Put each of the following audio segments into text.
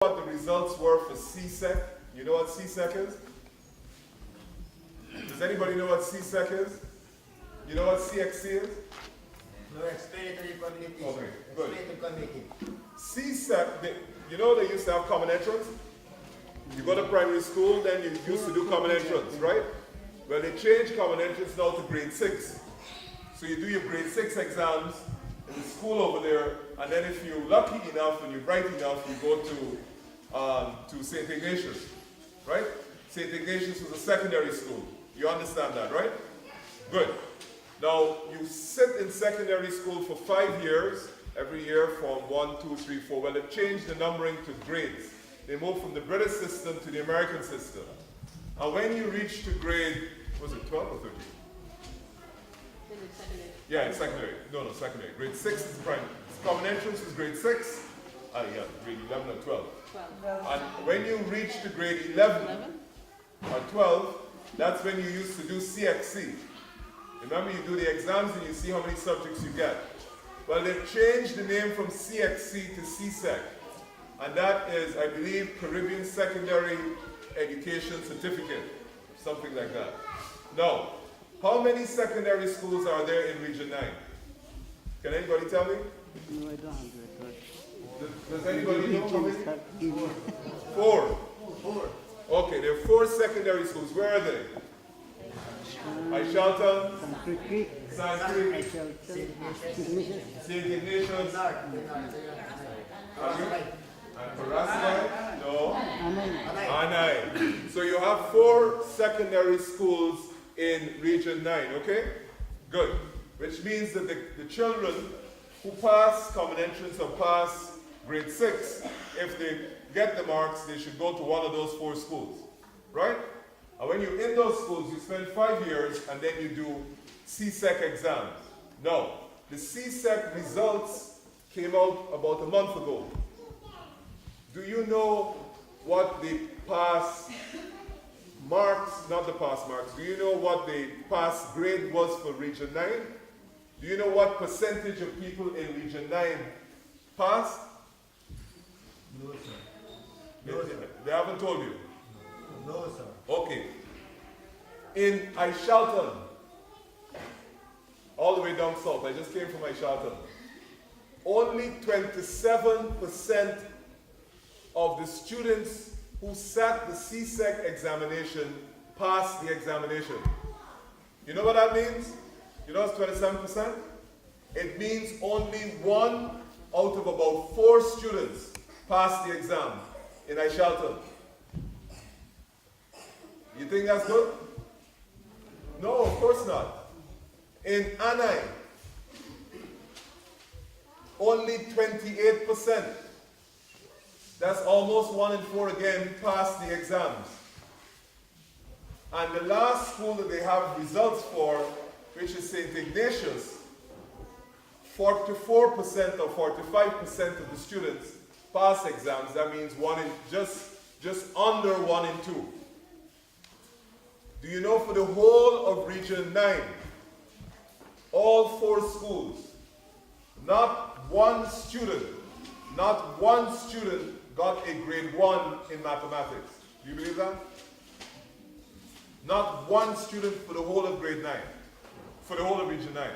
what the results were for CSEC? You know what CSEC is? Does anybody know what CSEC is? You know what CXC is? No, explanatory community. Okay, good. Explanatory community. CSEC, you know they used to have common entrance? You go to primary school, then you used to do common entrance, right? Well, they changed common entrance now to grade 6. So you do your grade 6 exams in the school over there, and then if you're lucky enough and you're bright enough, you go to St. Ignatius, right? St. Ignatius was a secondary school. You understand that, right? Good. Now, you sit in secondary school for 5 years, every year from 1, 2, 3, 4. Well, they've changed the numbering to grades. They moved from the British system to the American system. And when you reach to grade, was it 12 or 13? Yeah, it's secondary. No, secondary. Grade 6 is primary. Common entrance is grade 6. Yeah, grade 11 or 12. 12. And when you reach to grade 11 or 12, that's when you used to do CXC. Remember, you do the exams and you see how many subjects you get. Well, they've changed the name from CXC to CSEC. And that is, I believe, Caribbean Secondary Education Certificate. Something like that. Now, how many secondary schools are there in Region 9? Can anybody tell me? No, I don't have that. Does anybody know how many? 4. 4. Okay, there are 4 secondary schools. Where are they? Aishalton, Sand Creek, St. Ignatius, and Parasite? No. Anai. So you have 4 secondary schools in Region 9, okay? Good. Which means that the children who pass common entrance or pass grade 6, if they get the marks, they should go to one of those 4 schools, right? And when you're in those schools, you spend 5 years and then you do CSEC exams. Now, the CSEC results came out about a month ago. Do you know what the pass marks, not the pass marks, do you know what the pass grade was for Region 9? Do you know what percentage of people in Region 9 passed? No, sir. No, sir. They haven't told you? No, sir. Okay. In Aishalton, all the way down south, I just came from Aishalton, only 27% of the students who sat the CSEC examination passed the examination. You know what that means? You know it's 27%? It means only 1 out of about 4 students passed the exam in Aishalton. You think that's good? No, of course not. In Anai, only 28%. That's almost 1 in 4 again passed the exams. And the last school that they have results for, which is St. Ignatius, 44% or 45% of the students pass exams. That means just under 1 in 2. Do you know for the whole of Region 9, all 4 schools, not one student got a grade 1 in mathematics? Do you believe that? Not one student for the whole of grade 9, for the whole of Region 9.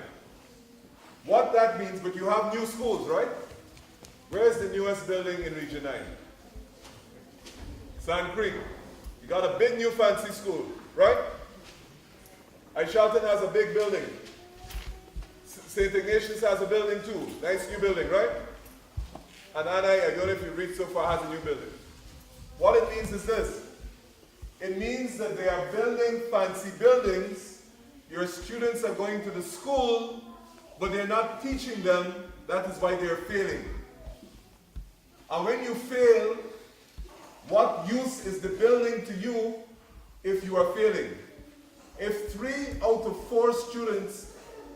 What that means, but you have new schools, right? Where's the newest building in Region 9? Sand Creek. You got a big new fancy school, right? Aishalton has a big building. St. Ignatius has a building too. Nice new building, right? And Anai, I don't know if you read so far, has a new building. What it means is this. It means that they are building fancy buildings. Your students are going to the school, but they're not teaching them. That is why they're failing. And when you fail, what use is the building to you if you are failing? If 3 out of 4 students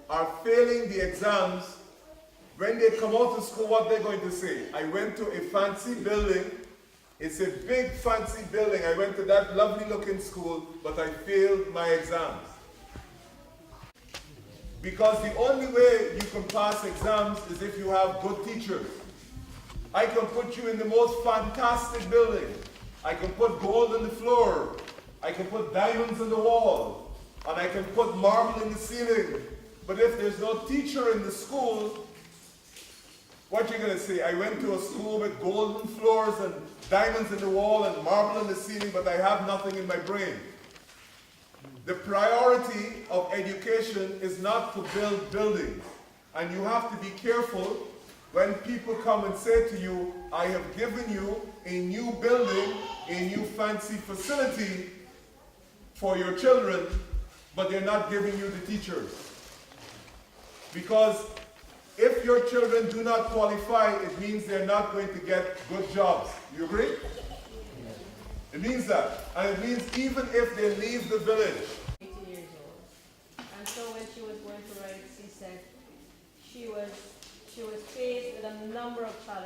are failing the exams, when they come out of school, what they're going to say? I went to a fancy building. It's a big fancy building. I went to that lovely looking school, but I failed my exams. Because the only way you can pass exams is if you have good teachers. I can put you in the most fantastic building. I can put gold on the floor. I can put diamonds on the wall. And I can put marble in the ceiling. But if there's no teacher in the school, what you gonna say? I went to a school with golden floors and diamonds in the wall and marble in the ceiling, but I have nothing in my brain. The priority of education is not to build buildings. And you have to be careful when people come and say to you, I have given you a new building, a new fancy facility for your children, but they're not giving you the teachers. Because if your children do not qualify, it means they're not going to get good jobs. You agree? It means that. And it means even if they leave the village. 80 years old. And so when she was going to write, she said she was faced with a number of challenges.